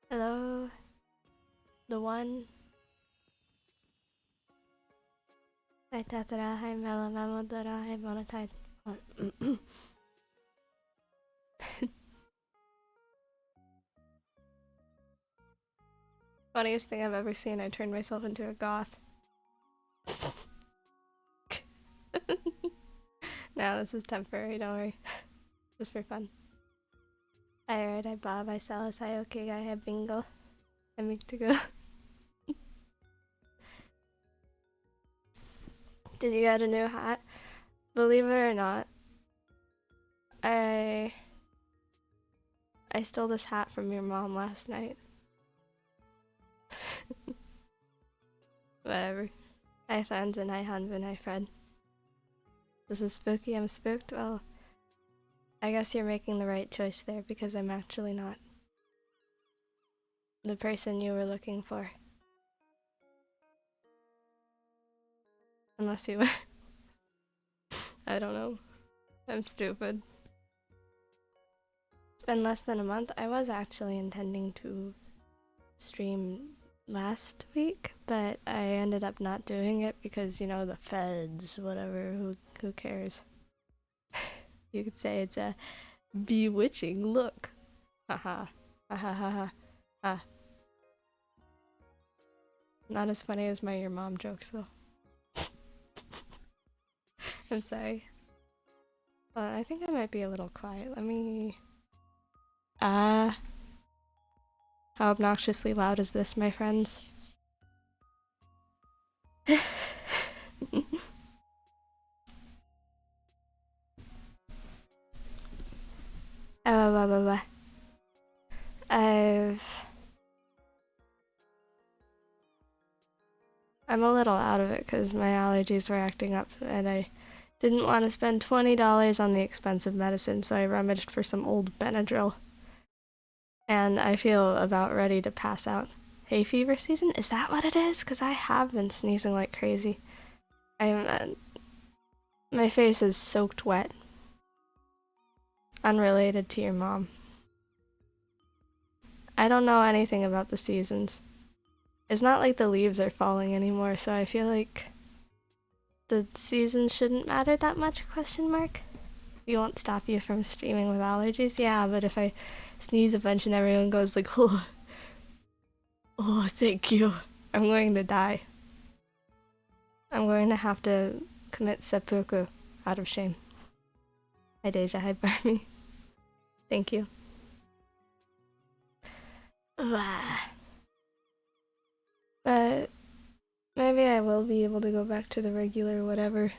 Hello, the one. Hi Tatara, hi Mela Mamodara, hi Monotide. Funniest thing I've ever seen, I turned myself into a goth. No, this is temporary, don't worry. Just for fun. Hi Erd, hi Bob, hi Salas, hi Okay Guy, hi Bingo. I make to go. Did you get a new hat? Believe it or not, I stole this hat from your mom last night. Whatever. Hi fans and hi Hanvin, hi Fred. This is spooky, I'm spooked. Well, I guess you're making the right choice there because I'm actually not the person you were looking for. Unless you were. I don't know. I'm stupid. It's been less than a month. I was actually intending to stream last week, but I ended up not doing it because, you know, the feds, whatever, who cares? You could say it's a bewitching look. Haha. Ha. Not as funny as my your mom jokes though. I'm sorry. I think I might be a little quiet. Let me... how obnoxiously loud is this, my friends? I'm a little out of it because my allergies were acting up and I didn't want to spend $20 on the expensive medicine, so I rummaged for some old Benadryl. And I feel about ready to pass out. Hay fever season? Is that what it is? Because I have been sneezing like crazy. My face is soaked wet. Unrelated to your mom. I don't know anything about the seasons. It's not like the leaves are falling anymore, so I feel like the seasons shouldn't matter that much, question mark? You won't stop you from streaming with allergies? Yeah, but if I sneeze a bunch and everyone goes like, oh, thank you, I'm going to die. I'm going to have to commit seppuku out of shame. Hi Deja, hi Barmy. Thank you. But maybe I will be able to go back to the regular whatever.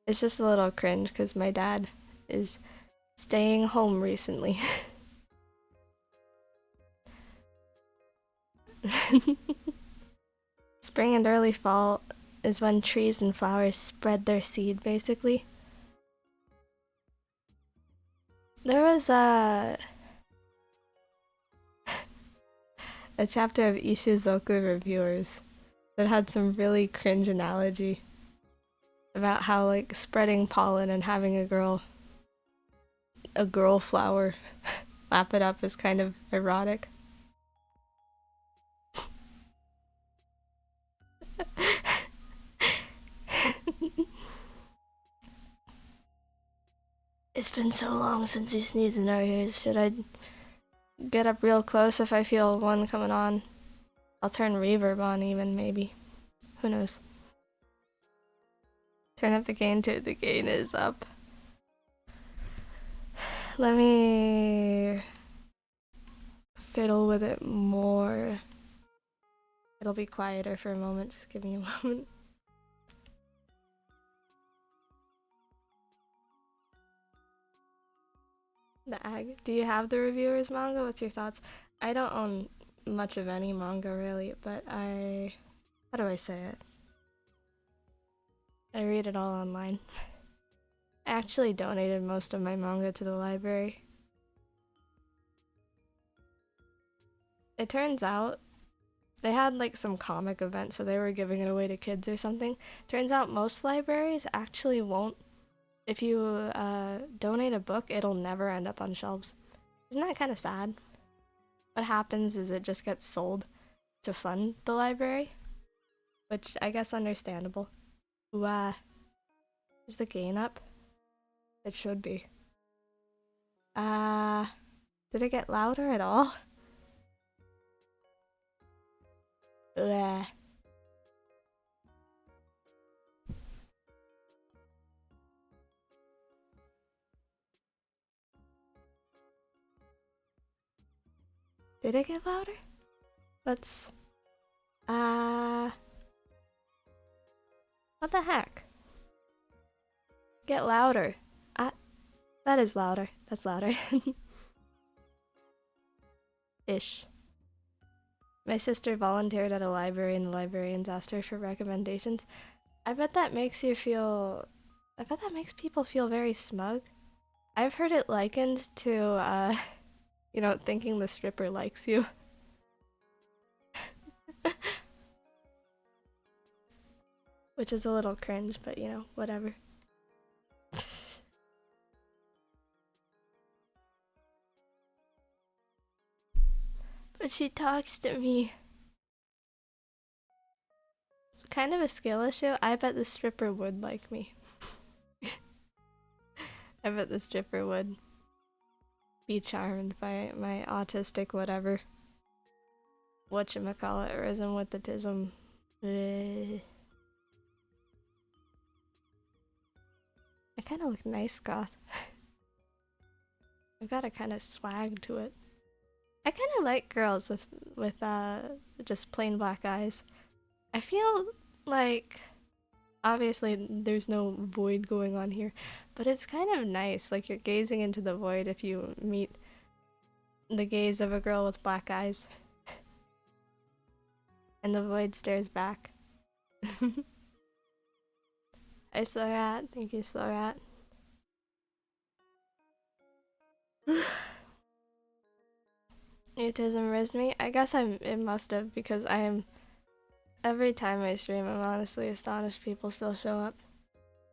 It's just a little cringe because my dad is staying home recently. Spring and early fall is when trees and flowers spread their seed, basically. There was a chapter of Ishizoku Reviewers that had some really cringe analogy about how, like, spreading pollen and having a girl flower lap it up is kind of erotic. It's been so long since you sneezed in our ears. Should I get up real close if I feel one coming on? I'll turn reverb on even, maybe. Who knows? Turn up the gain to the gain is up. Let me fiddle with it more. It'll be quieter for a moment, just give me a moment. The Ag. Do you have the reviewers manga? What's your thoughts? I don't own much of any manga really, but how do I say it? I read it all online. I actually donated most of my manga to the library. It turns out They had like some comic event, so they were giving it away to kids or something. Turns out most libraries actually won't. If you donate a book, it'll never end up on shelves. Isn't that kind of sad? What happens is it just gets sold to fund the library, which I guess understandable. Ooh, is the gain up? It should be. Did it get louder at all? Bleh. Did it get louder? Let's... What the heck? Get louder. That is louder. That's louder. Ish. My sister volunteered at a library and the librarians asked her for recommendations. I bet that makes you feel... I bet that makes people feel very smug. I've heard it likened to, you know, thinking the stripper likes you. Which is a little cringe, but you know, whatever. But she talks to me. Kind of a skill issue. I bet the stripper would like me. I bet the stripper would be charmed by my autistic whatever. Whatchamacalliterism with the tism. I kind of look nice, goth. I've got a kind of swag to it. I kind of like girls with just plain black eyes. I feel like, obviously there's no void going on here, but it's kind of nice, like you're gazing into the void if you meet the gaze of a girl with black eyes. And the void stares back. Hi Slorat, thank you Slorat. Mutism rizzed me? I guess it must have, because I am... Every time I stream, I'm honestly astonished people still show up.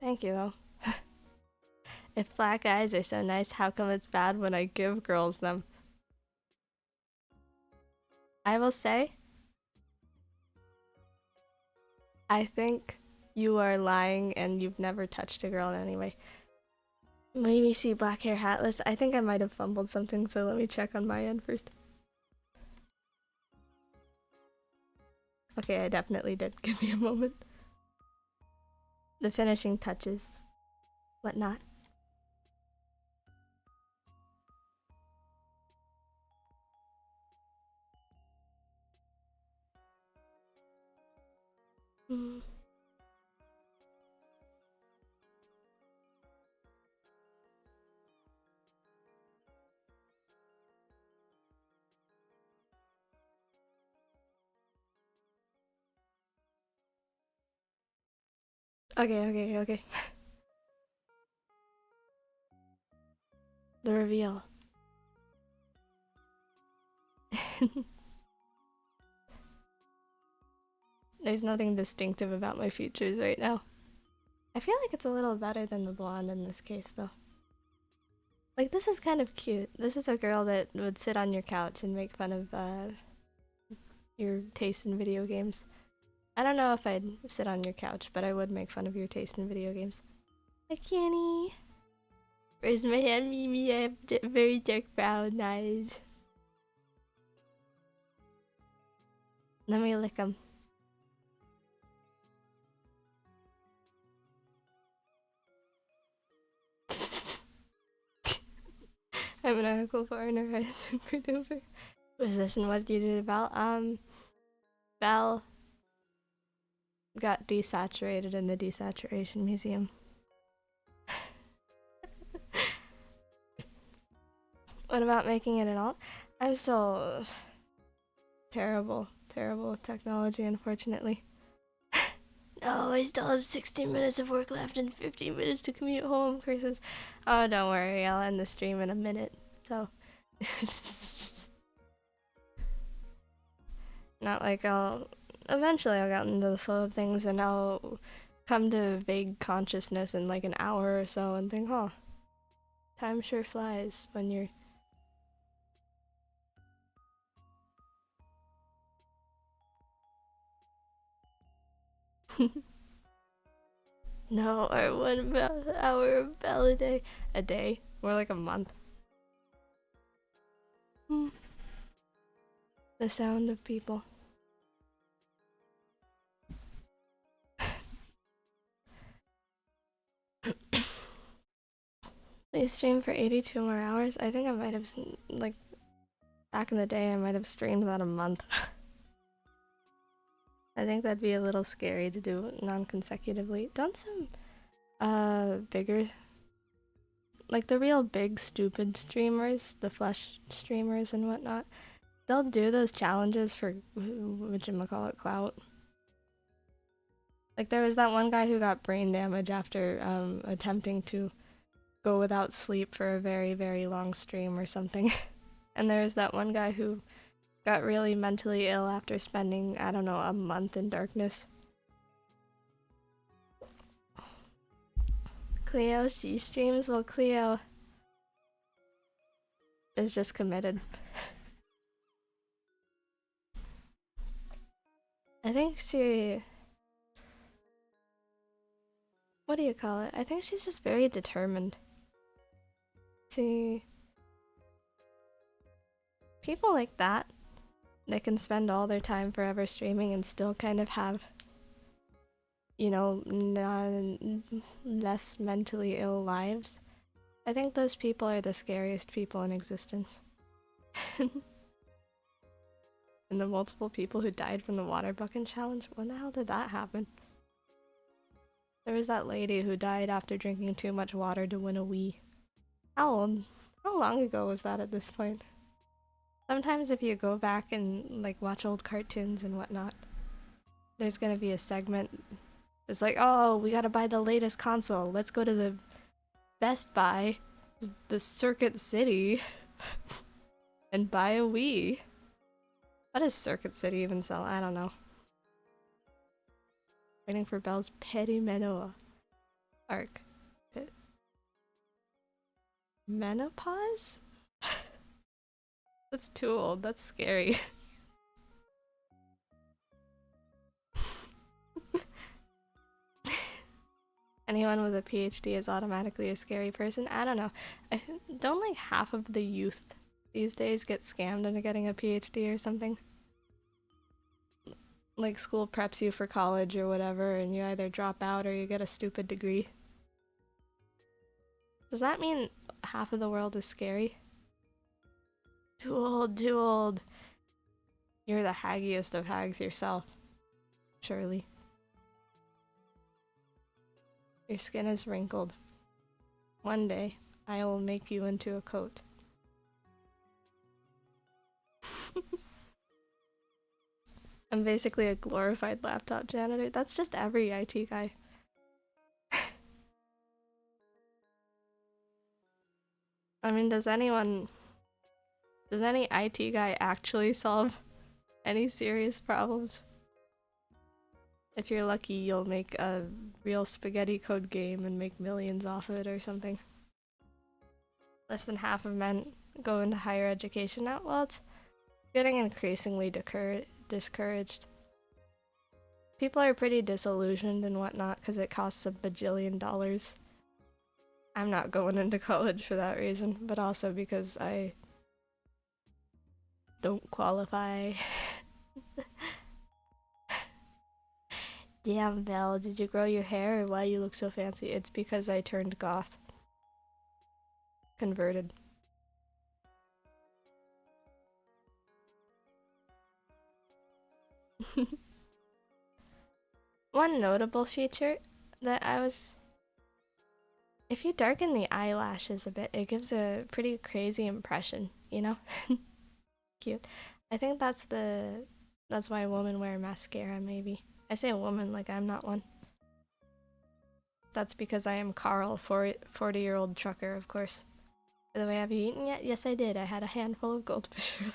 Thank you, though. If black eyes are so nice, how come it's bad when I give girls them? I will say, I think you are lying and you've never touched a girl in any way. Maybe see black hair hatless. I think I might have fumbled something, so let me check on my end first. Okay, I definitely did. Give me a moment. The finishing touches. Whatnot. Okay. The reveal. There's nothing distinctive about my features right now. I feel like it's a little better than the blonde in this case, though. Like, this is kind of cute. This is a girl that would sit on your couch and make fun of, your taste in video games. I don't know if I'd sit on your couch, but I would make fun of your taste in video games. Hi, Kenny! Where's my hand, Mimi? I have very dark brown eyes. Let me lick them. I'm an uncle foreigner. I super duper. Was this and what did you do to Val? Val got desaturated in the desaturation museum. What about making it an alt? I'm so terrible with technology, unfortunately. No, I still have 16 minutes of work left and 15 minutes to commute home, curses. Oh, don't worry, I'll end the stream in a minute, so. Not like eventually I'll get into the flow of things and I'll come to vague consciousness in like an hour or so and think, oh, time sure flies when you're... No, or 1 hour of bell a day. A day? More like a month. The sound of people. Please stream for 82 more hours? I think I might have, like, back in the day, I might have streamed that a month. I think that'd be a little scary to do non-consecutively. Don't some, bigger, like the real big stupid streamers, the flesh streamers and whatnot, they'll do those challenges for, whatchamacallit, clout. Like there was that one guy who got brain damage after, attempting to go without sleep for a very, very long stream or something. And there was that one guy who got really mentally ill after spending, I don't know, a month in darkness. Cleo, she streams? Well, Cleo is just committed. I think she... What do you call it? I think she's just very determined. People like that, they can spend all their time forever streaming and still kind of have, you know, less mentally ill lives. I think those people are the scariest people in existence. And the multiple people who died from the water bucket challenge, when the hell did that happen? There was that lady who died after drinking too much water to win a Wii. How old? How long ago was that at this point? Sometimes if you go back and like watch old cartoons and whatnot, there's gonna be a segment that's like, oh, we gotta buy the latest console. Let's go to the Best Buy, the Circuit City, and buy a Wii. What does Circuit City even sell? I don't know. Waiting for Belle's Perimenoa arc. Menopause? That's too old. That's scary. Anyone with a PhD is automatically a scary person? I don't know. Don't like half of the youth these days get scammed into getting a PhD or something? Like school preps you for college or whatever and you either drop out or you get a stupid degree. Does that mean half of the world is scary? Too old, too old. You're the haggiest of hags yourself. Surely. Your skin is wrinkled. One day, I will make you into a coat. I'm basically a glorified laptop janitor. That's just every IT guy. I mean, does any IT guy actually solve any serious problems? If you're lucky, you'll make a real spaghetti code game and make millions off it or something. Less than half of men go into higher education now. Well, it's getting increasingly discouraged. People are pretty disillusioned and whatnot because it costs $1 bajillion. I'm not going into college for that reason, but also because I don't qualify. Damn, Belle, did you grow your hair or why you look so fancy? It's because I turned goth. Converted. One notable feature that if you darken the eyelashes a bit, it gives a pretty crazy impression, you know? Cute. I think that's why women wear mascara, maybe. I say a woman like I'm not one. That's because I am Carl, 40-year-old trucker, of course. By the way, have you eaten yet? Yes, I did. I had a handful of goldfish earlier.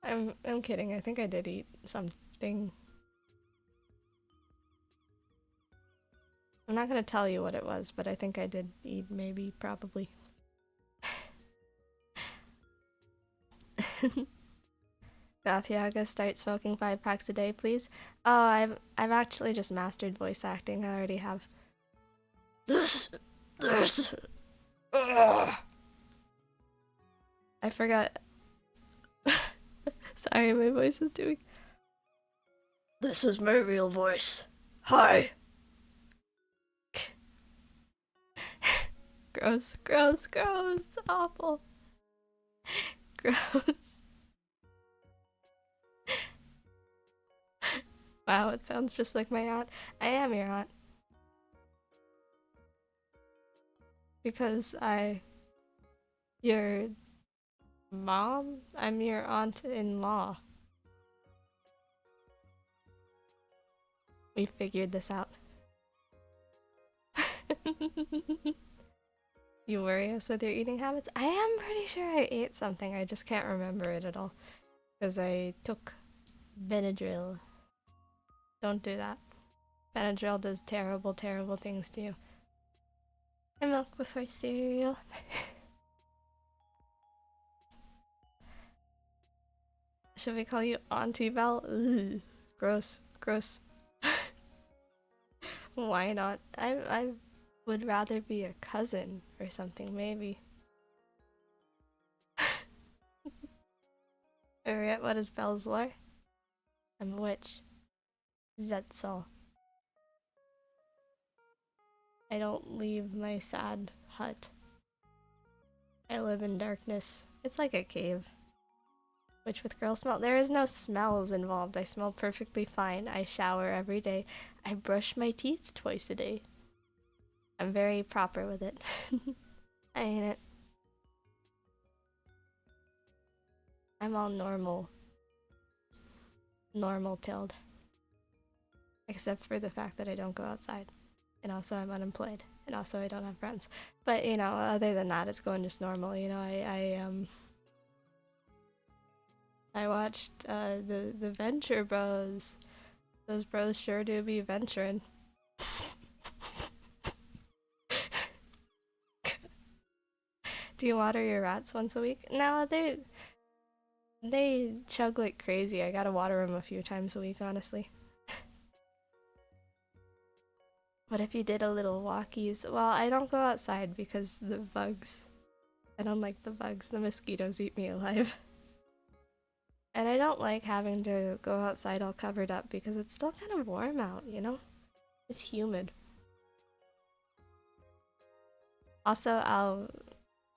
I'm kidding. I think I did eat something. I'm not gonna tell you what it was, but I think I did eat, maybe, probably. Goth start smoking 5 packs a day, please. Oh, I've actually just mastered voice acting. I already have. This. Ugh. I forgot. Sorry, my voice is doing. This is my real voice. Hi. Gross, gross, gross. Awful. Gross. Wow, it sounds just like my aunt. I am your aunt. Because your mom? I'm your aunt-in-law. We figured this out. You worry us with your eating habits? I am pretty sure I ate something, I just can't remember it at all. Because I took Benadryl. Don't do that. Benadryl does terrible, terrible things to you. And milk before cereal. Should we call you Auntie Belle? Ugh. Gross, gross. Why not? I would rather be a cousin or something, maybe. Alright, what is Belle's lore? I'm a witch. Zetzel. I don't leave my sad hut. I live in darkness. It's like a cave. Witch with girl smell. There is no smells involved. I smell perfectly fine. I shower every day. I brush my teeth twice a day. I'm very proper with it. I ain't it. I'm all normal. Normal pilled. Except for the fact that I don't go outside. And also I'm unemployed. And also I don't have friends. But, you know, other than that, it's going just normal. You know, I watched the Venture Bros. Those bros sure do be venturing. Do you water your rats once a week? No, they chug like crazy. I gotta water them a few times a week, honestly. What if you did a little walkies? Well, I don't go outside because the bugs. I don't like the bugs. The mosquitoes eat me alive. And I don't like having to go outside all covered up because it's still kind of warm out, you know? It's humid. Also,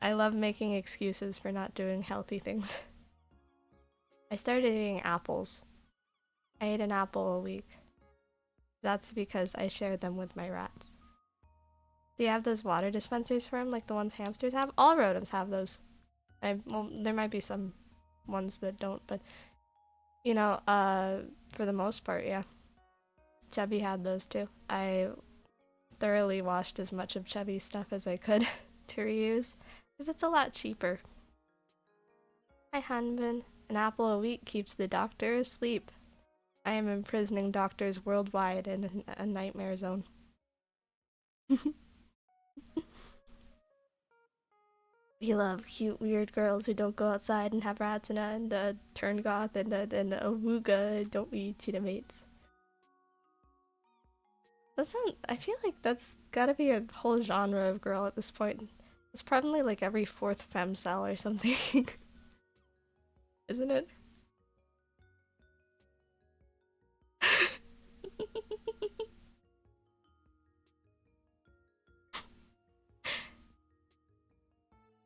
I love making excuses for not doing healthy things. I started eating apples. I ate an apple a week. That's because I shared them with my rats. Do you have those water dispensers for them, like the ones hamsters have? All rodents have those. Well, there might be some ones that don't, but you know, for the most part, yeah. Chubby had those too. I thoroughly washed as much of Chubby's stuff as I could to reuse, because it's a lot cheaper. Hi, Hanbin. An apple a week keeps the doctor asleep. I am imprisoning doctors worldwide in a nightmare zone. We love cute, weird girls who don't go outside and have rats and turn goth and a wooga, don't we, cheetah mates? I feel like that's gotta be a whole genre of girl at this point. It's probably like every fourth femcel or something. Isn't it?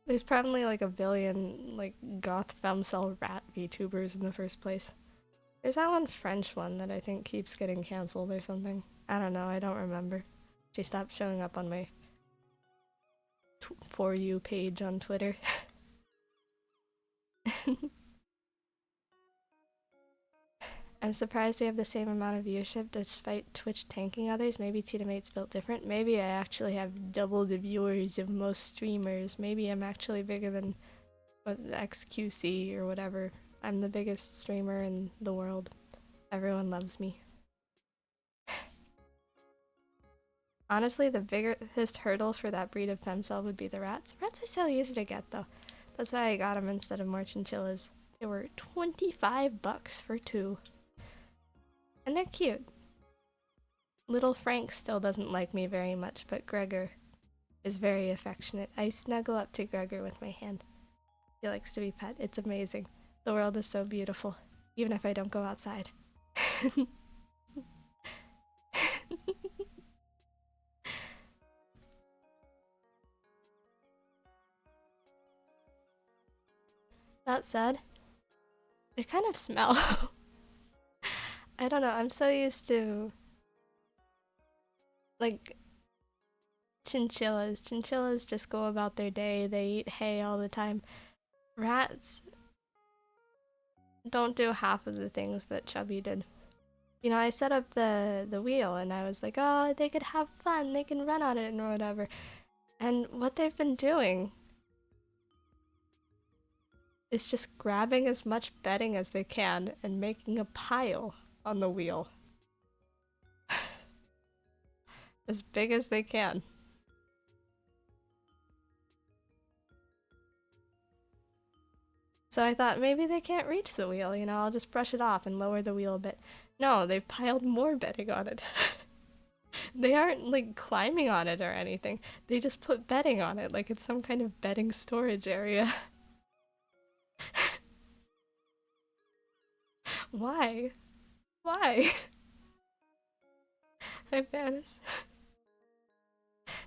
There's probably like a billion like goth femcel rat VTubers in the first place. There's that one French one that I think keeps getting cancelled or something. I don't know, I don't remember. She stopped showing up on my For You page on Twitter. I'm surprised we have the same amount of viewership despite Twitch tanking others. Maybe Teamate's built different. Maybe I actually have double the viewers of most streamers. Maybe I'm actually bigger than XQC or whatever. I'm the biggest streamer in the world. Everyone loves me. Honestly, the biggest hurdle for that breed of femcell would be the rats. Rats are so easy to get though. That's why I got them instead of more chinchillas. They were $25 for 2. And they're cute. Little Frank still doesn't like me very much, but Gregor is very affectionate. I snuggle up to Gregor with my hand. He likes to be pet. It's amazing. The world is so beautiful, even if I don't go outside. That said, they kind of smell. I don't know, I'm so used to, like, chinchillas. Chinchillas just go about their day, they eat hay all the time. Rats don't do half of the things that Chubby did. You know, I set up the wheel and I was like, oh, they could have fun, they can run on it and whatever. And what they've been doing is just grabbing as much bedding as they can and making a pile on the wheel. As big as they can. So I thought maybe they can't reach the wheel, you know, I'll just brush it off and lower the wheel a bit. No, they've piled more bedding on it. They aren't like climbing on it or anything. They just put bedding on it like it's some kind of bedding storage area. Why? Why? Hi, Vanis.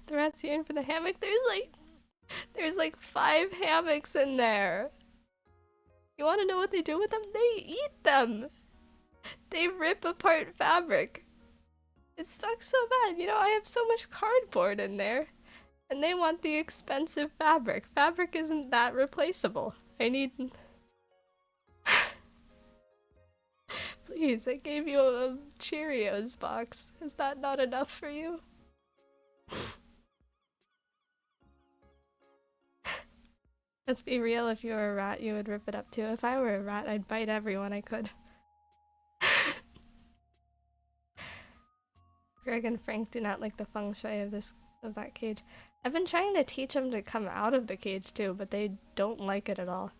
The rat's here for the hammock. There's like 5 hammocks in there. You want to know what they do with them? They eat them. They rip apart fabric. It sucks so bad. You know, I have so much cardboard in there. And they want the expensive fabric. Fabric isn't that replaceable. I need... Please, I gave you a Cheerios box. Is that not enough for you? Let's be real, if you were a rat, you would rip it up too. If I were a rat, I'd bite everyone I could. Greg and Frank do not like the feng shui of that cage. I've been trying to teach them to come out of the cage too, but they don't like it at all.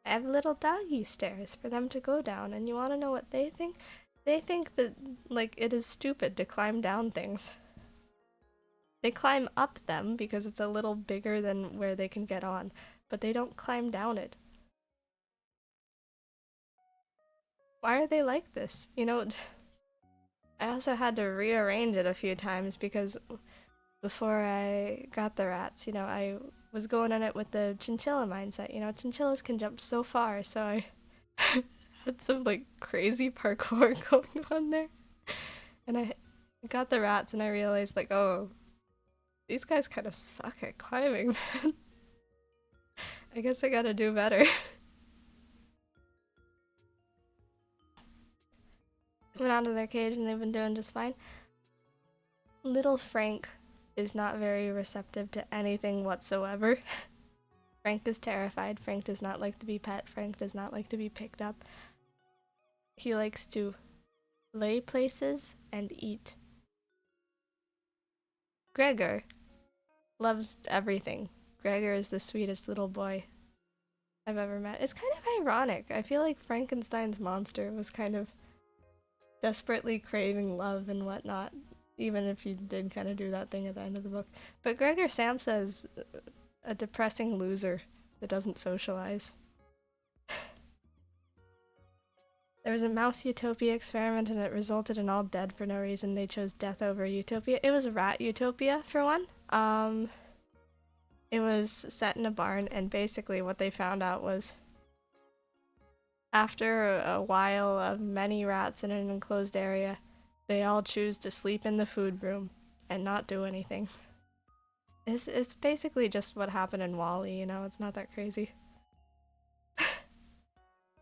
I have little doggy stairs for them to go down, and you want to know what they think? They think that, like, it is stupid to climb down things. They climb up them because it's a little bigger than where they can get on, but they don't climb down it. Why are they like this? You know, I also had to rearrange it a few times because before I got the rats, you know, I was going in it with the chinchilla mindset. You know, chinchillas can jump so far, so I had some like crazy parkour going on there. And I got the rats and I realized like, oh, these guys kind of suck at climbing, man. I guess I gotta do better. Went out of their cage and they've been doing just fine. Little Frank is not very receptive to anything whatsoever. Frank is terrified. Frank does not like to be pet. Frank does not like to be picked up. He likes to lay places and eat. Gregor loves everything. Gregor is the sweetest little boy I've ever met. It's kind of ironic. I feel like Frankenstein's monster was kind of desperately craving love and whatnot, even if he did kind of do that thing at the end of the book. But Gregor Samsa is a depressing loser that doesn't socialize. There was a mouse utopia experiment and it resulted in all dead for no reason. They chose death over utopia. It was a rat utopia, for one. It was set in a barn, and basically what they found out was after a while of many rats in an enclosed area, they all choose to sleep in the food room and not do anything. It's basically just what happened in WALL-E, you know, it's not that crazy.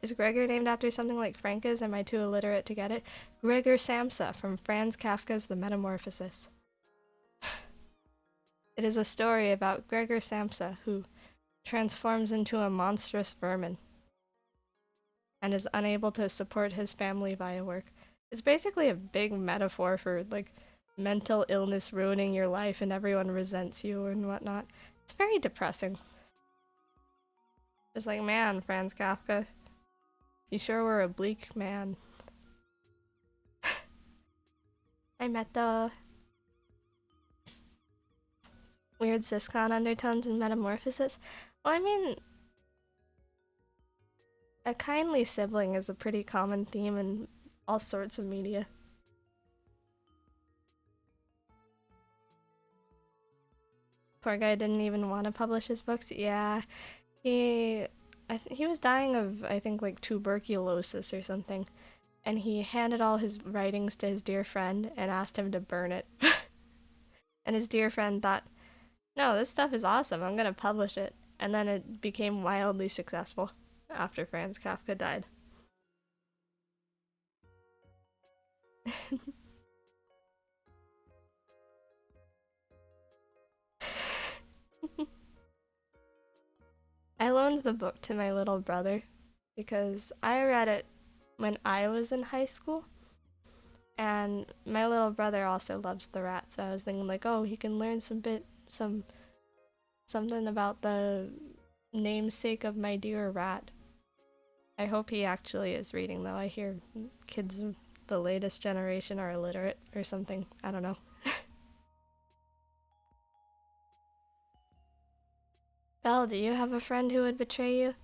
Is Gregor named after something like Frank is? Am I too illiterate to get it? Gregor Samsa from Franz Kafka's The Metamorphosis. It is a story about Gregor Samsa who transforms into a monstrous vermin and is unable to support his family via work. It's basically a big metaphor for like mental illness ruining your life and everyone resents you and whatnot. It's very depressing. Just like, man, Franz Kafka, you sure were a bleak man. I met the weird ciscon undertones and metamorphosis. Well, I mean, a kindly sibling is a pretty common theme in all sorts of media. Poor guy didn't even want to publish his books. Yeah, he was dying of, I think, like tuberculosis or something, and he handed all his writings to his dear friend and asked him to burn it. And his dear friend thought, no, this stuff is awesome, I'm gonna publish it. And then it became wildly successful after Franz Kafka died. I loaned the book to my little brother because I read it when I was in high school, and my little brother also loves the rat, so I was thinking like, oh, he can learn something about the namesake of my dear rat. I hope he actually is reading, though. I hear kids of the latest generation are illiterate or something. I don't know. Belle, do you have a friend who would betray you?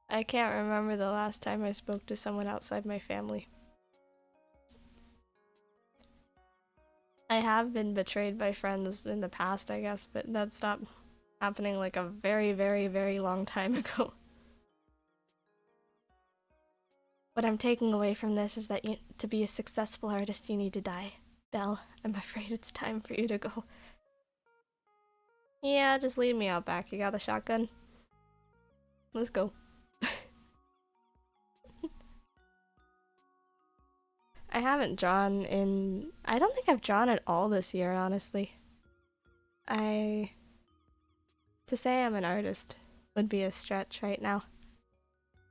I can't remember the last time I spoke to someone outside my family. I have been betrayed by friends in the past, I guess, but that stopped happening like a very, very, very long time ago. What I'm taking away from this is that to be a successful artist, you need to die. Belle, I'm afraid it's time for you to go. Yeah, just lead me out back. You got the shotgun? Let's go. I haven't drawn in... I don't think I've drawn at all this year, honestly. To say I'm an artist would be a stretch right now.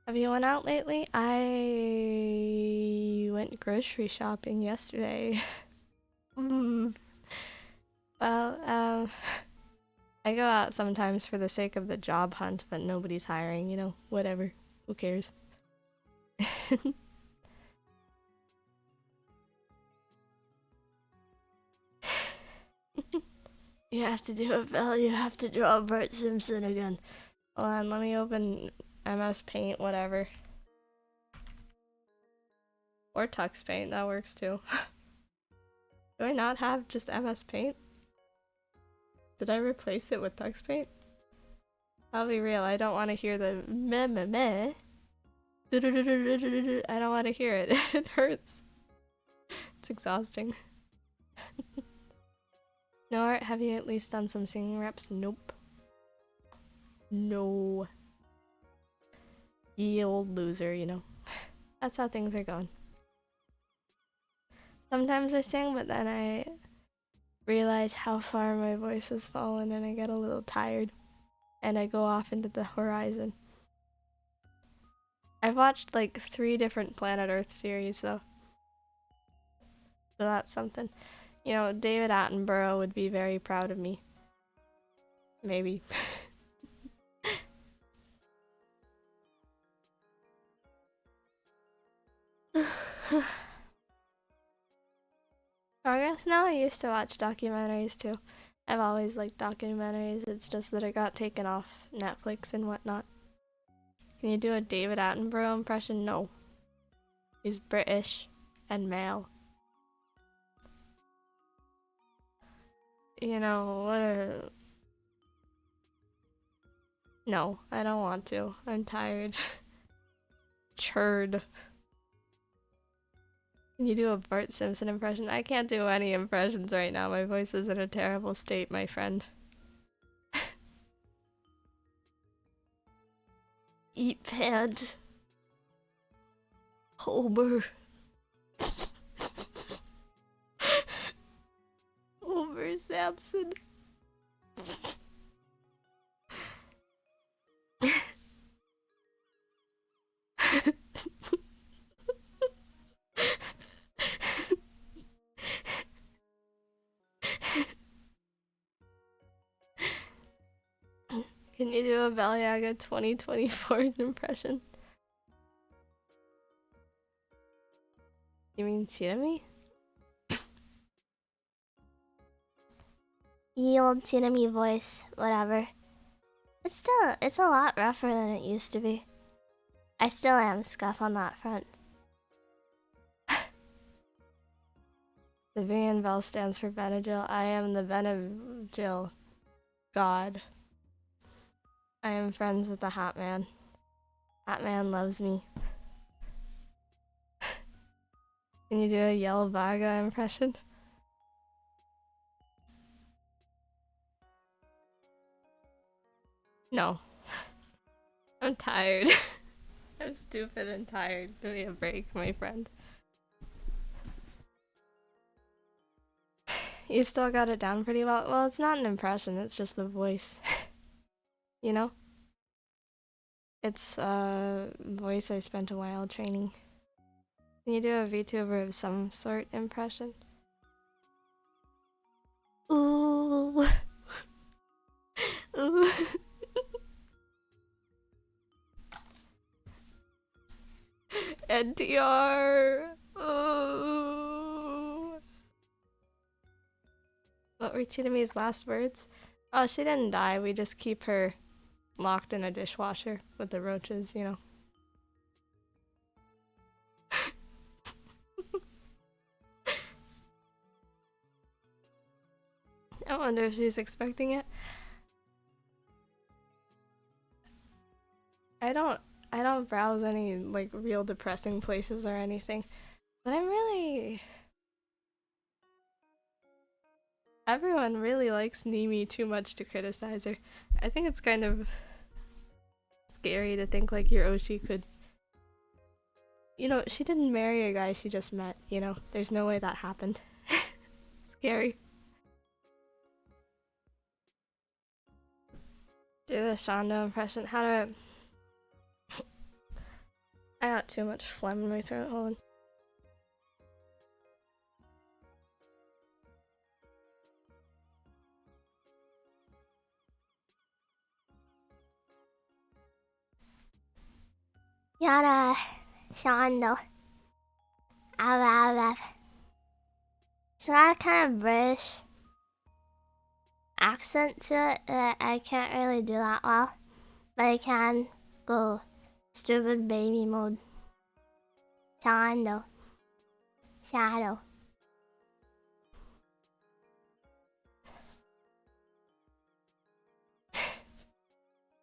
Have you went out lately? I went grocery shopping yesterday. Well, I go out sometimes for the sake of the job hunt, but nobody's hiring, you know, whatever. Who cares? You have to do it, Belle. You have to draw Bart Simpson again. Hold on, let me open MS Paint, whatever. Or Tux Paint, that works too. Do I not have just MS Paint? Did I replace it with Tux Paint? I'll be real, I don't want to hear the meh meh meh. I don't want to hear it. It hurts. It's exhausting. No art, have you at least done some singing reps? Nope. No. Ye old loser, you know. That's how things are going. Sometimes I sing, but then I realize how far my voice has fallen and I get a little tired. And I go off into the horizon. I've watched like 3 different Planet Earth series though. So that's something. You know, David Attenborough would be very proud of me. Maybe. Progress now? I used to watch documentaries too. I've always liked documentaries, it's just that it got taken off Netflix and whatnot. Can you do a David Attenborough impression? No. He's British and male. You know, what No, I don't want to. I'm tired. Churd. Can you do a Bart Simpson impression? I can't do any impressions right now. My voice is in a terrible state, my friend. Eat pant. Homer. Homer Sampson. Can you do a Baleaga 2024 impression? You mean Tsunami? Ye old Tsunami voice, whatever. It's a lot rougher than it used to be. I still am scuff on that front. The V in Bell stands for Benadryl. I am the Benadryl god. I am friends with the Hat Man. Hat Man loves me. Can you do a Yellow Baga impression? No. I'm tired. I'm stupid and tired. Give me a break, my friend. You've still got it down pretty well. Well, it's not an impression, it's just the voice. You know? It's a voice I spent a while training. Can you do a VTuber of some sort impression? Ooh. Ooh. NTR. Ooh. What were Chinami's last words? Oh, she didn't die. We just keep her locked in a dishwasher with the roaches, you know. I wonder if she's expecting it. I don't browse any like real depressing places or anything. But everyone really likes Nimi too much to criticize her. I think it's kind of scary to think like your Oshi could, you know, she didn't marry a guy she just met, you know. There's no way that happened. Scary. Do the Shonda impression. How do I got too much phlegm in my throat. Hold on. Yada, Shondo. Av. So that kind of British accent to it that I can't really do that well. But I can go stupid baby mode. Shondo. Shadow.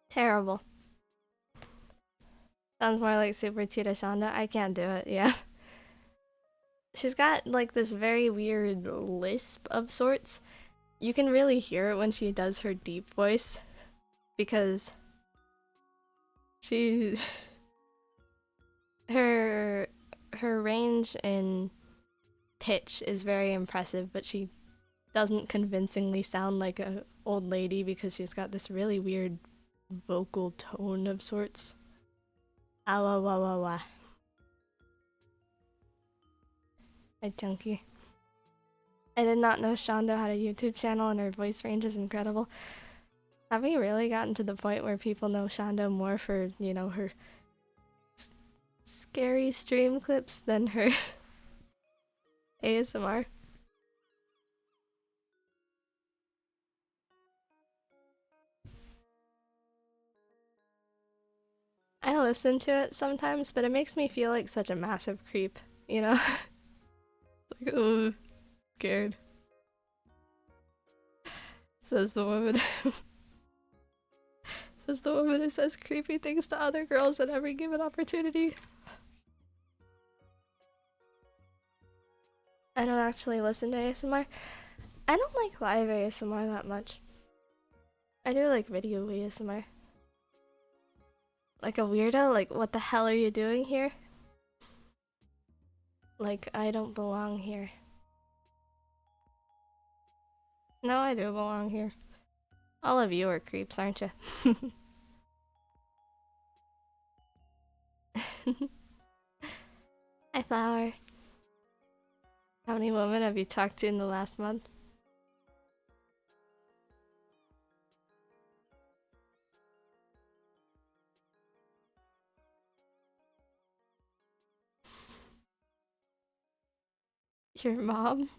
Terrible. Sounds more like Super Tita Shonda. I can't do it, yeah. She's got like this very weird lisp of sorts. You can really hear it when she does her deep voice because she her range in pitch is very impressive, but she doesn't convincingly sound like an old lady because she's got this really weird vocal tone of sorts. Awa wa wa wa. Hi, Chunky. I did not know Shondo had a YouTube channel and her voice range is incredible. Have we really gotten to the point where people know Shondo more for, you know, her scary stream clips than her ASMR? I listen to it sometimes, but it makes me feel like such a massive creep, you know? Like, ooh, scared. Says the woman. Says the woman who says creepy things to other girls at every given opportunity. I don't actually listen to ASMR. I don't like live ASMR that much. I do like video ASMR. Like a weirdo? Like, what the hell are you doing here? Like, I don't belong here. No, I do belong here. All of you are creeps, aren't you? Hi, Flower. How many women have you talked to in the last month? With your mom?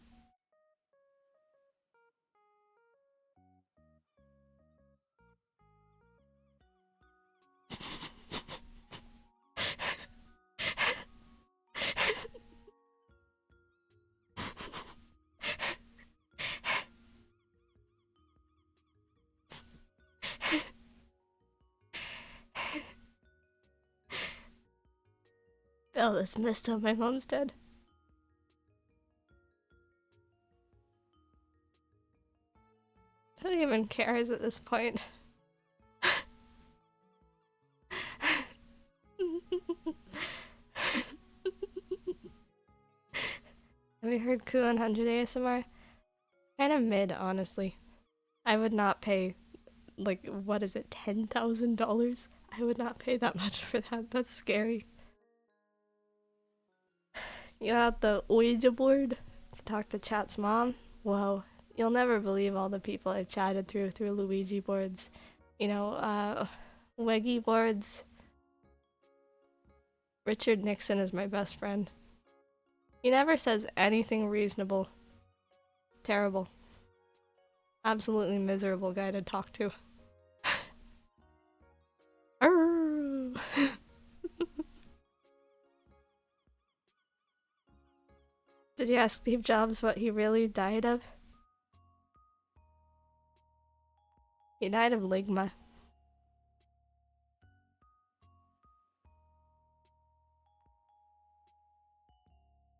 Oh, that's messed up. My mom's dead. Who even cares at this point? Have you heard Ku 100 ASMR? Kind of mid, honestly. I would not pay, like, what is it, $10,000? I would not pay that much for that. That's scary. You got the Ouija board to talk to Chat's mom? Whoa. You'll never believe all the people I've chatted through Luigi boards. You know, Weggy boards. Richard Nixon is my best friend. He never says anything reasonable. Terrible. Absolutely miserable guy to talk to. Did you ask Steve Jobs what he really died of? He died of ligma.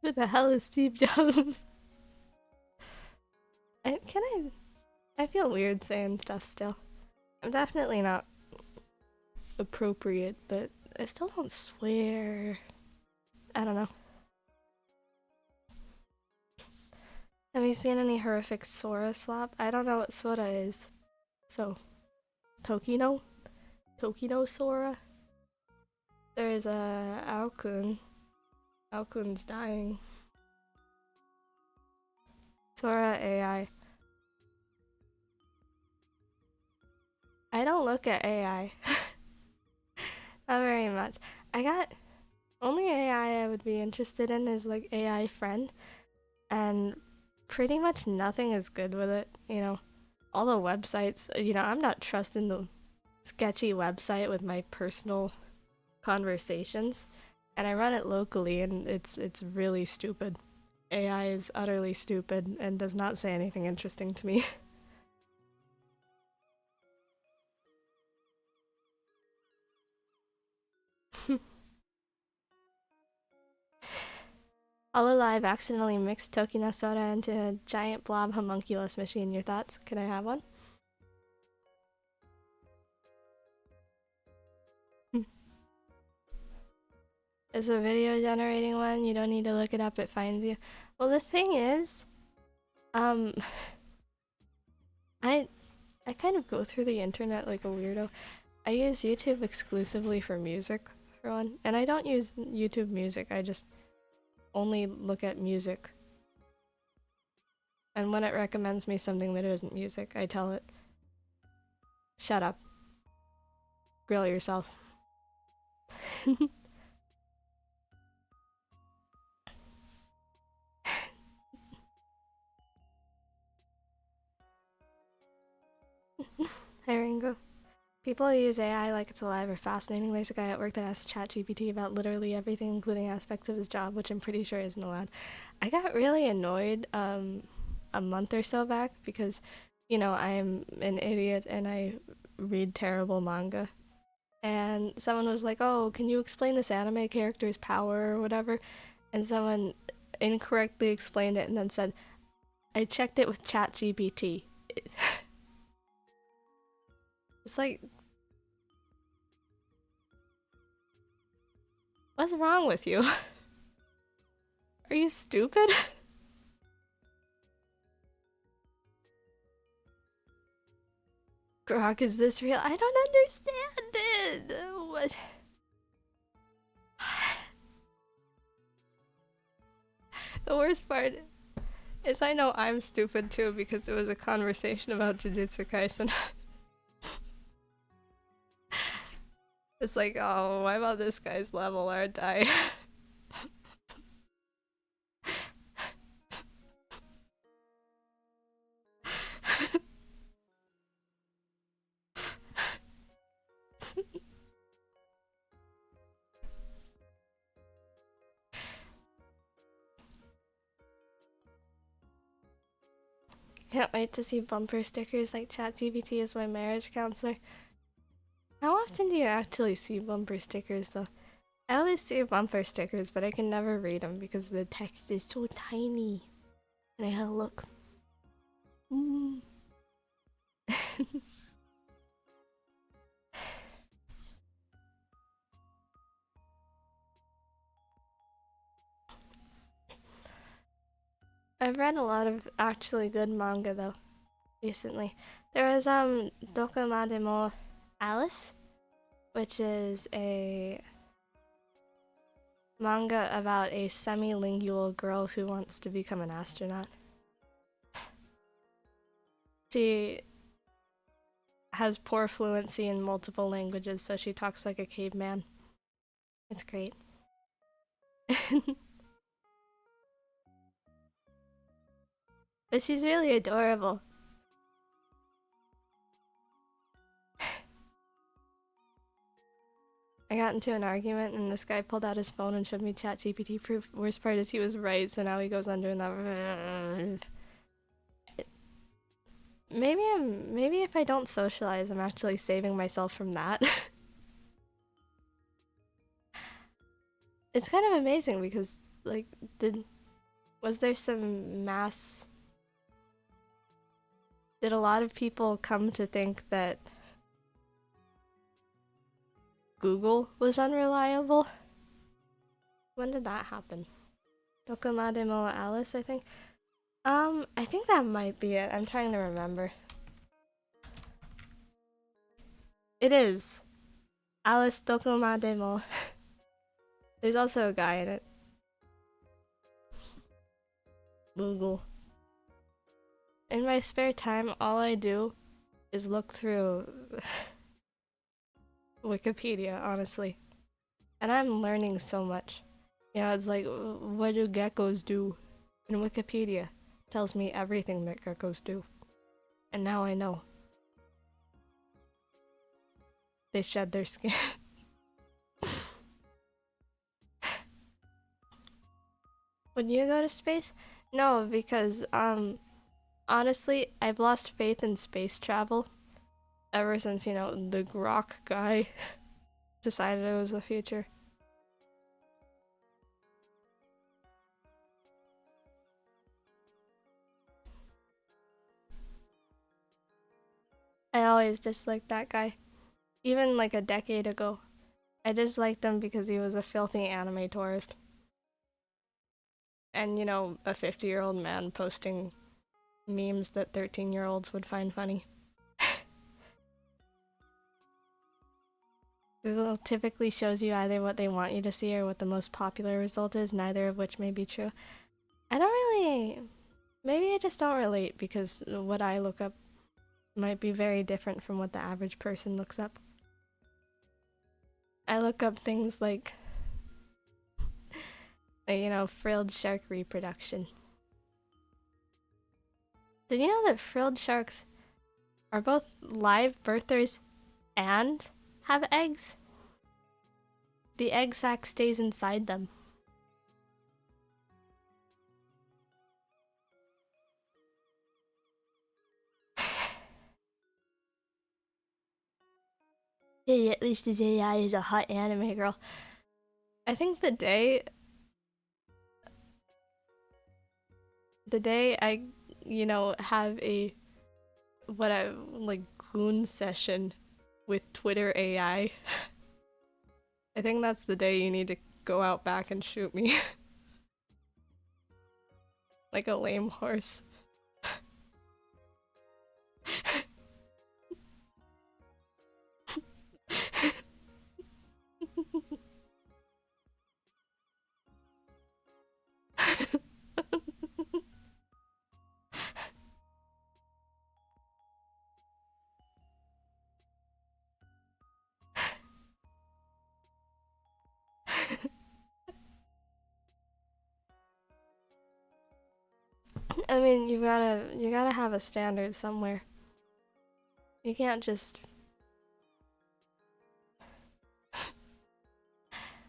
Who the hell is Steve Jobs? I feel weird saying stuff still. I'm definitely not appropriate, but I still don't swear. I don't know. Have you seen any horrific Sora slap? I don't know what Sora is. So, Tokino? Tokino Sora? There is a Aokun. Aokun's dying. Sora AI. I don't look at AI. Not very much. Only AI I would be interested in is like AI friend, and pretty much nothing is good with it, you know. All the websites, you know, I'm not trusting the sketchy website with my personal conversations, and I run it locally, and it's really stupid. AI is utterly stupid and does not say anything interesting to me. All Alive accidentally mixed Tokina soda into a giant blob homunculus machine. Your thoughts? Could I have one? Is a video generating one? You don't need to look it up, it finds you. Well, the thing is, I kind of go through the internet like a weirdo. I use YouTube exclusively for music, for one. And I don't use YouTube Music, I just only look at music. And when it recommends me something that isn't music, I tell it, shut up. Grill yourself. Hi Ringo. People who use AI like it's alive are fascinating. There's a guy at work that asks ChatGPT about literally everything, including aspects of his job, which I'm pretty sure isn't allowed. I got really annoyed a month or so back because, you know, I'm an idiot and I read terrible manga. And someone was like, oh, can you explain this anime character's power or whatever? And someone incorrectly explained it and then said, I checked it with ChatGPT. It's like, what's wrong with you? Are you stupid? Grok, is this real? I don't understand it. What? The worst part is I know I'm stupid too because it was a conversation about Jujutsu Kaisen. It's like, oh, I'm on this guy's level, aren't I? Can't wait to see bumper stickers like ChatGPT is my marriage counselor. How often do you actually see bumper stickers though? I always see bumper stickers, but I can never read them because the text is so tiny. And I had to look. Mm. I've read a lot of actually good manga though, recently. There was Dokumademo Alice, which is a manga about a semi-lingual girl who wants to become an astronaut. She has poor fluency in multiple languages, so she talks like a caveman. It's great. But she's really adorable. I got into an argument and this guy pulled out his phone and showed me ChatGPT proof. Worst part is he was right, so now he goes under and that. Maybe if I don't socialize, I'm actually saving myself from that. It's kind of amazing because, like, was there some mass? Did a lot of people come to think that Google was unreliable? When did that happen? Dokumademo Alice, I think. I think that might be it. I'm trying to remember. It is. Alice Dokumademo. There's also a guy in it. Google. In my spare time, all I do is look through Wikipedia, honestly. And I'm learning so much. You know, it's like, what do geckos do? And Wikipedia tells me everything that geckos do. And now I know. They shed their skin. Would you go to space? No, because, honestly, I've lost faith in space travel. Ever since, you know, the Grok guy decided it was the future. I always disliked that guy. Even like a decade ago. I disliked him because he was a filthy anime tourist. And, you know, a 50-year-old man posting memes that 13-year-olds would find funny. Google typically shows you either what they want you to see or what the most popular result is, neither of which may be true. I don't really... Maybe I just don't relate because what I look up might be very different from what the average person looks up. I look up things like, you know, frilled shark reproduction. Did you know that frilled sharks are both live birthers and have eggs? The egg sac stays inside them. Hey, at least his AI is a hot anime girl. I think the day I, you know, have a goon session with Twitter AI, I think that's the day you need to go out back and shoot me. Like a lame horse. I mean, you gotta have a standard somewhere. You can't just...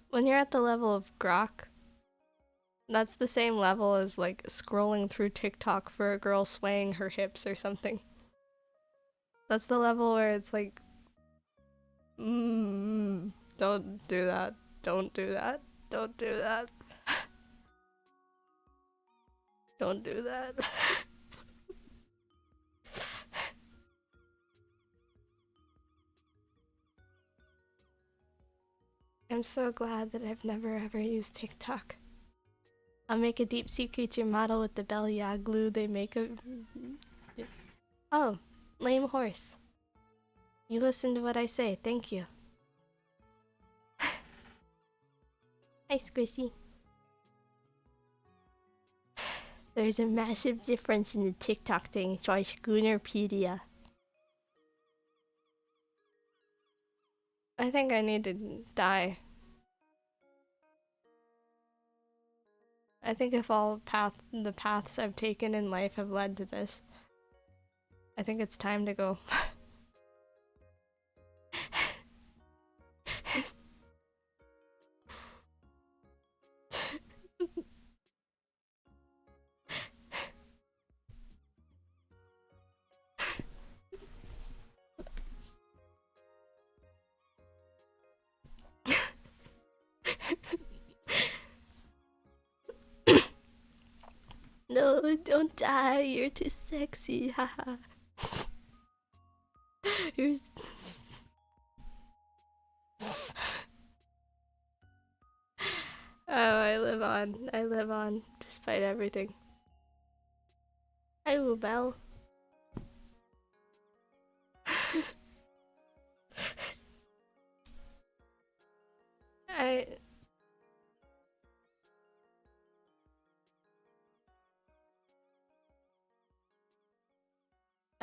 When you're at the level of Grok, That's the same level as like scrolling through TikTok for a girl swaying her hips or something. That's the level where it's like, don't do that. Don't do that. Don't do that. Don't do that. I'm so glad that I've never ever used TikTok. I'll make a deep sea creature model with the belly glue they make a. Oh, lame horse. You listen to what I say, thank you. Hi, Squishy. There's a massive difference in the TikTok thing, try Schoonerpedia. I think I need to die. I think if all the paths I've taken in life have led to this, I think it's time to go. No, don't die, you're too sexy, haha. You're... Oh, I live on, despite everything. Hi, Belle. I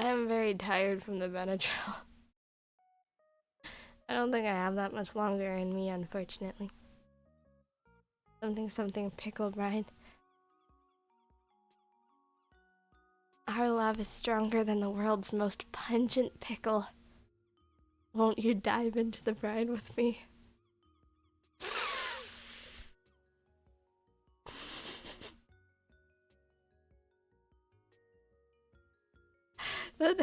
am very tired from the Benadryl. I don't think I have that much longer in me, unfortunately. Something pickle brine. Our love is stronger than the world's most pungent pickle. Won't you dive into the brine with me? That...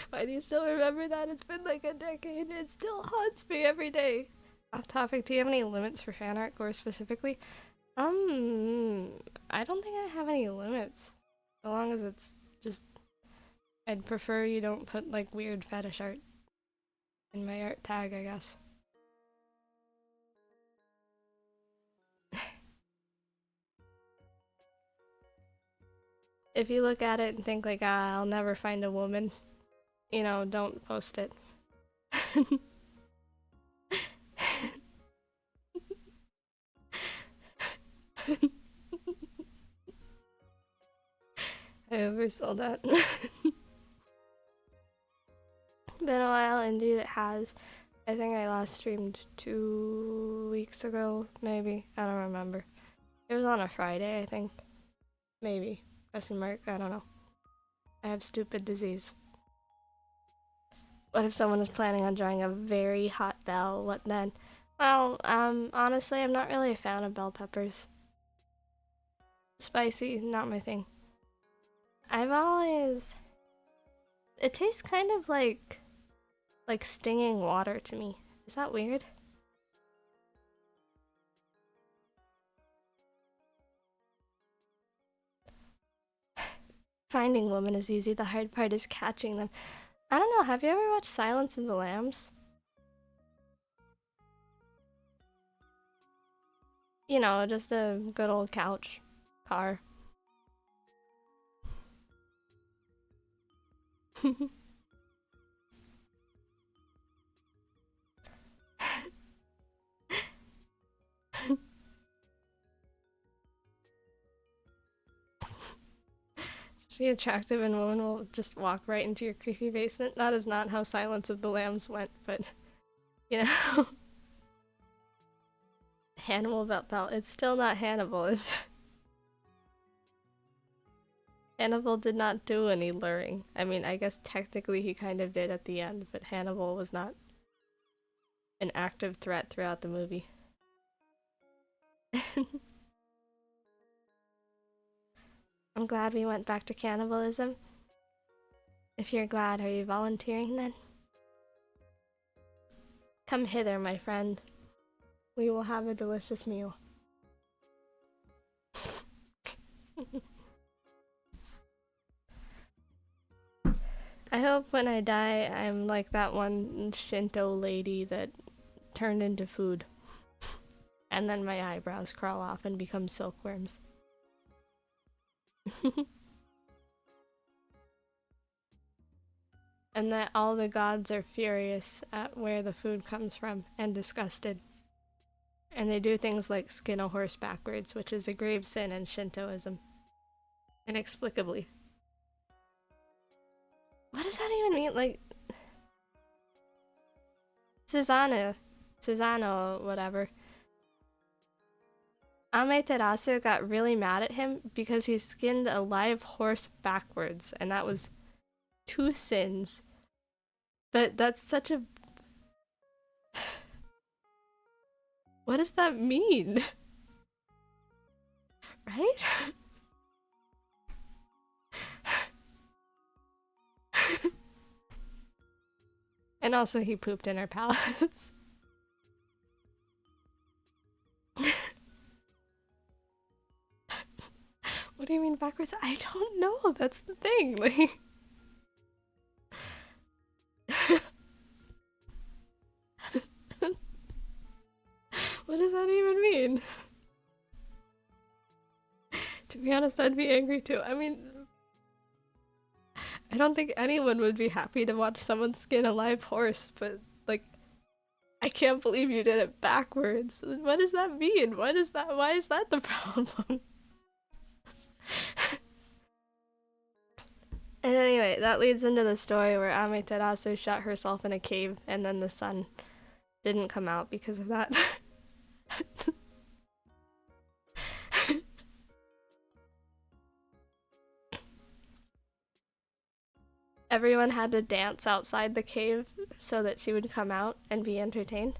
Why do you still remember that? It's been like a decade. It still haunts me every day. Off topic, do you have any limits for fan art gore specifically? I don't think I have any limits. So long as it's just... I'd prefer you don't put like weird fetish art in my art tag, I guess. If you look at it and think like, ah, I'll never find a woman, you know, don't post it. I oversold that. Been a while, indeed it has. I think I last streamed 2 weeks ago, maybe. I don't remember. It was on a Friday, I think. Maybe. Question mark, I don't know. I have stupid disease. What if someone is planning on drawing a very hot bell? What then? Well, honestly, I'm not really a fan of bell peppers. Spicy, not my thing. I've always... It tastes kind of like stinging water to me. Is that weird? Finding women is easy, the hard part is catching them. I don't know, have you ever watched Silence of the Lambs? You know, just a good old couch car. Just be attractive and women will just walk right into your creepy basement. That is not how Silence of the Lambs went, but you know. Hannibal Belt. It's still not Hannibal. It's Hannibal did not do any luring. I mean, I guess technically he kind of did at the end, but Hannibal was not an active threat throughout the movie. I'm glad we went back to cannibalism. If you're glad, are you volunteering then? Come hither, my friend. We will have a delicious meal. I hope when I die, I'm like that one Shinto lady that turned into food. And then my eyebrows crawl off and become silkworms. And that all the gods are furious at where the food comes from and disgusted. And they do things like skin a horse backwards, which is a grave sin in Shintoism. Inexplicably. What does that even mean? Like, Susanoo, whatever. Amaterasu got really mad at him because he skinned a live horse backwards, and that was 2 sins. But that's such a... What does that mean? Right? And also he pooped in our palace. What do you mean backwards? I don't know. That's the thing. Like, what does that even mean? To be honest, I'd be angry too. I mean, I don't think anyone would be happy to watch someone skin a live horse, but like, I can't believe you did it backwards. What does that mean? Why is that the problem? And anyway, that leads into the story where Amaterasu shot herself in a cave and then the sun didn't come out because of that. Everyone had to dance outside the cave so that she would come out and be entertained.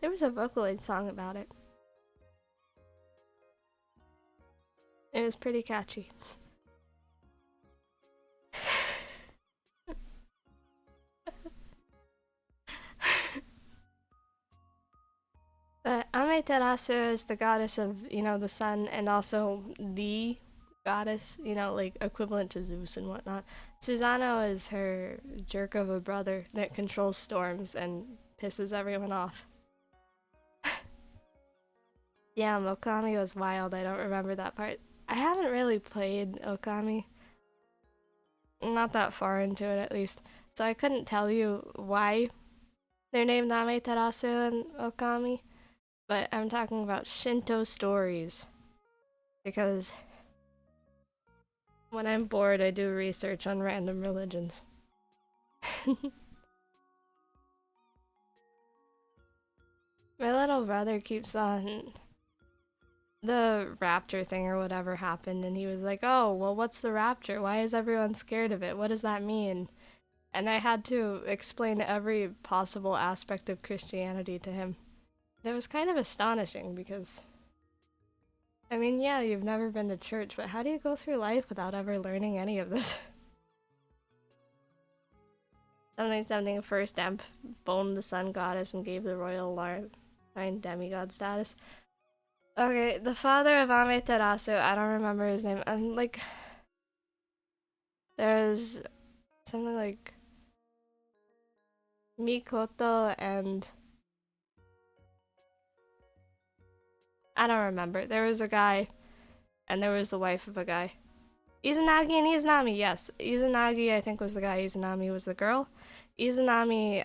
There was a Vocaloid song about it. It was pretty catchy. But Amaterasu is the goddess of, the sun and also the goddess, like equivalent to Zeus and whatnot. Susanoo is her jerk of a brother that controls storms and pisses everyone off. Yeah, Okami was wild. I don't remember that part. I haven't really played Okami. Not that far into it, at least. So I couldn't tell you why they're named Amaterasu and Okami. But I'm talking about Shinto stories. Because when I'm bored, I do research on random religions. My little brother keeps on... The rapture thing or whatever happened, and he was like, oh, well, what's the rapture? Why is everyone scared of it? What does that mean? And I had to explain every possible aspect of Christianity to him. It was kind of astonishing because... I mean, yeah, you've never been to church, but how do you go through life without ever learning any of this? Something first Emp boned the sun goddess and gave the royal line demigod status. Okay, the father of Amaterasu, I don't remember his name. And like, there's something like Mikoto and I don't remember. There was a guy, and there was the wife of a guy. Izanagi and Izanami, yes. Izanagi, I think, was the guy. Izanami was the girl. Izanami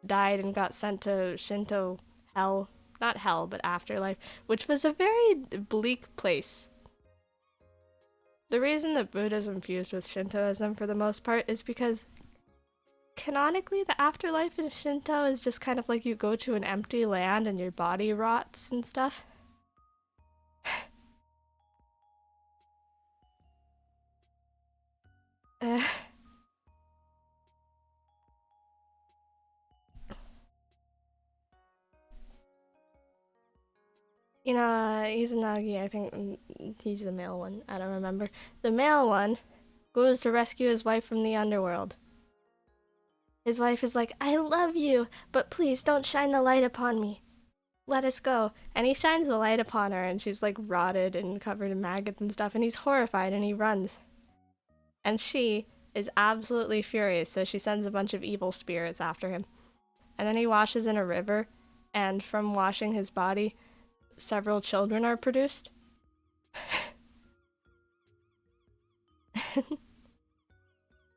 died and got sent to Shinto hell. Not hell, but afterlife, which was a very bleak place. The reason that Buddhism fused with Shintoism for the most part is because canonically the afterlife in Shinto is just kind of like you go to an empty land and your body rots and stuff. Izanagi, I think he's the male one. I don't remember. The male one goes to rescue his wife from the underworld. His wife is like, I love you, but please don't shine the light upon me. Let us go. And he shines the light upon her, and she's like rotted and covered in maggots and stuff, and he's horrified and he runs. And she is absolutely furious, so she sends a bunch of evil spirits after him. And then he washes in a river, and from washing his body, several children are produced.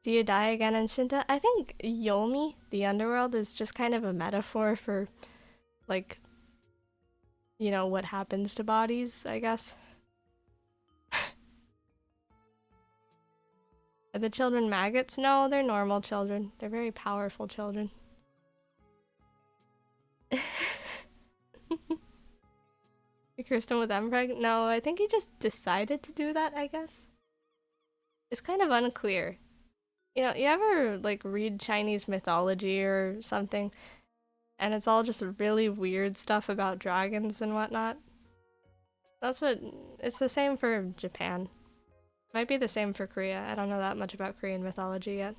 Do you die again in Shinto? I think Yomi, the underworld, is just kind of a metaphor for, like, what happens to bodies, I guess. Are the children maggots? No, they're normal children. They're very powerful children. You cursed him with Mpreg? No, I think he just decided to do that, I guess. It's kind of unclear. You ever, like, read Chinese mythology or something, and it's all just really weird stuff about dragons and whatnot? It's the same for Japan. Might be the same for Korea. I don't know that much about Korean mythology yet.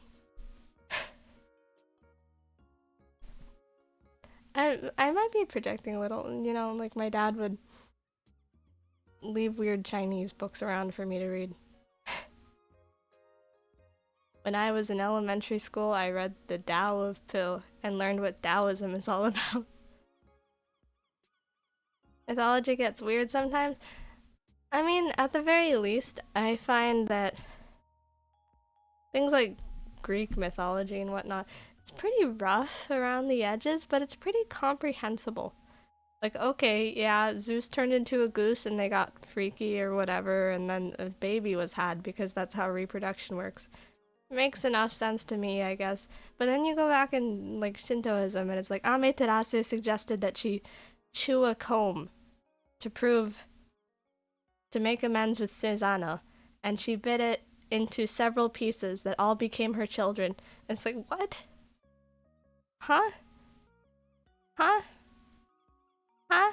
I might be projecting a little, like my dad would leave weird Chinese books around for me to read. When I was in elementary school, I read the Tao of Pil and learned what Taoism is all about. Mythology gets weird sometimes. I mean, at the very least, I find that things like Greek mythology and whatnot, it's pretty rough around the edges, but it's pretty comprehensible. Like, okay, yeah, Zeus turned into a goose and they got freaky or whatever, and then a baby was had because that's how reproduction works. Makes enough sense to me, I guess. But then you go back in, like, Shintoism, and it's like, Amaterasu suggested that she chew a comb to make amends with Susanoo, and she bit it into several pieces that all became her children. And it's like, what? Huh? Huh? Huh?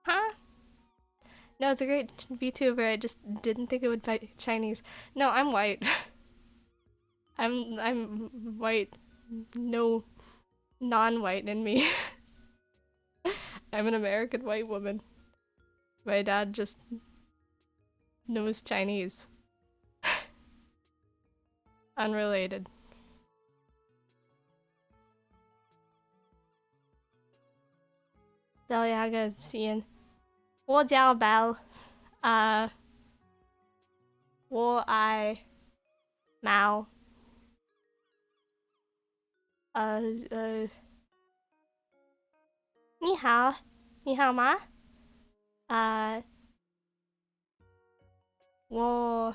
Huh? No, it's a great VTuber, I just didn't think it would be Chinese. No, I'm white. I'm white. No non-white in me. I'm an American white woman. My dad just knows Chinese. Unrelated. Beliaga seeing. 我叫 Bell. 我爱猫. 你好，你好吗？我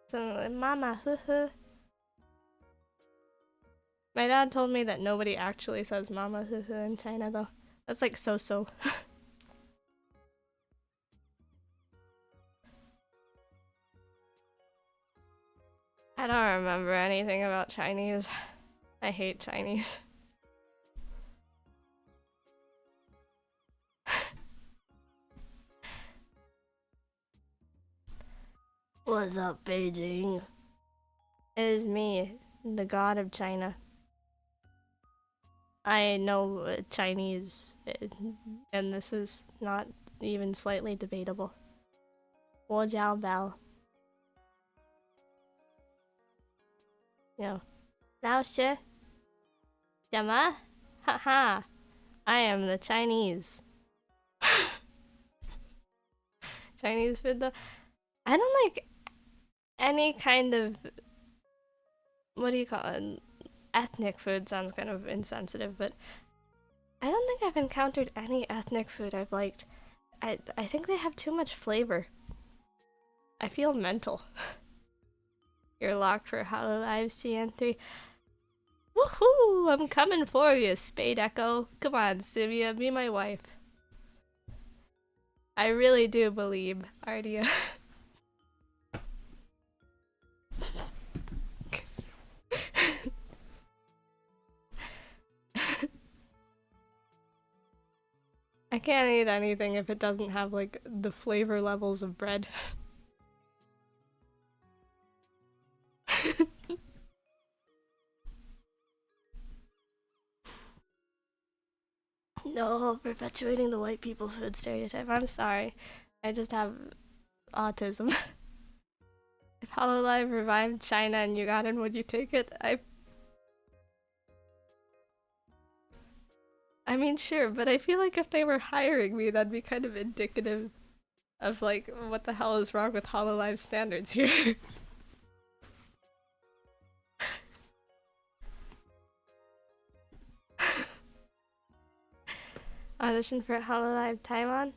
怎么妈妈呵呵 My dad told me that nobody actually says mama hoo hoo in China though. That's like so. I don't remember anything about Chinese. I hate Chinese. What's up, Beijing? It is me, the god of China. I know Chinese, and this is not even slightly debatable. 我叫 Bao. 老师什么？哈哈 I am the Chinese. Chinese food though. I don't like any kind of, what do you call it? Ethnic food sounds kind of insensitive, but I don't think I've encountered any ethnic food I've liked. I think they have too much flavor. I feel mental. You're locked for Hololive CN3. Woohoo! I'm coming for you, Spade Echo. Come on, Sivia, be my wife. I really do believe, Ardia. I can't eat anything if it doesn't have like the flavor levels of bread. No, perpetuating the white people food stereotype. I'm sorry. I just have autism. If Hololive revived China and you got in, would you take it? I mean, sure, but I feel like if they were hiring me, that'd be kind of indicative of like what the hell is wrong with Hololive standards here. Audition for Hololive Taiwan?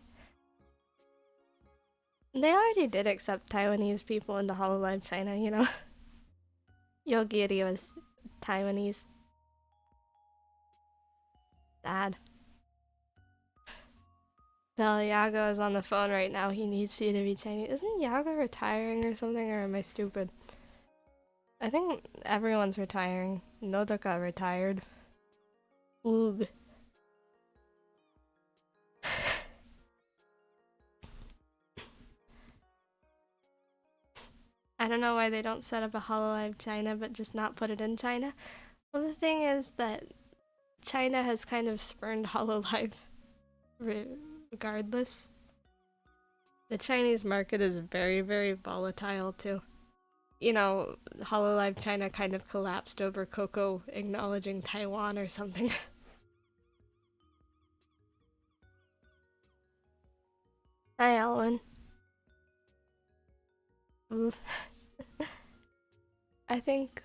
They already did accept Taiwanese people into Hololive China, you know? Yogiri was Taiwanese. Sad. No, Yago is on the phone right now. He needs you to be Chinese. Isn't Yago retiring or something, or am I stupid? I think everyone's retiring. Nodoka retired. Oog. I don't know why they don't set up a Hololive China but just not put it in China. Well, the thing is that China has kind of spurned Hololive regardless. The Chinese market is very, very volatile too. You know, Hololive China kind of collapsed over Coco acknowledging Taiwan or something. Hi, Alwyn. I think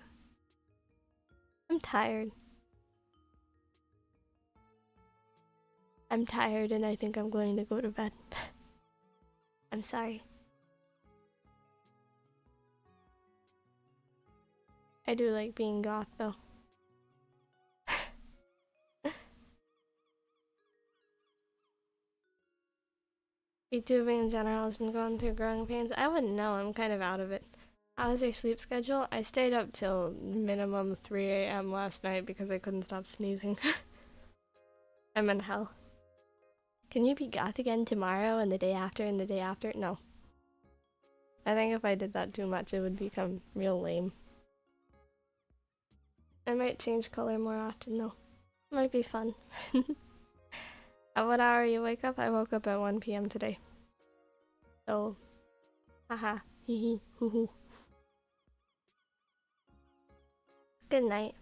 I'm tired. I'm tired and I think I'm going to go to bed. I'm sorry. I do like being goth though. VTubing in general has been going through growing pains. I wouldn't know, I'm kind of out of it. How was your sleep schedule? I stayed up till minimum 3 a.m. last night because I couldn't stop sneezing. I'm in hell. Can you be goth again tomorrow and the day after and the day after? No. I think if I did that too much, it would become real lame. I might change color more often though. Might be fun. At what hour you wake up? I woke up at 1 p.m. today. So, haha, hee hee, hoo hoo. Good night.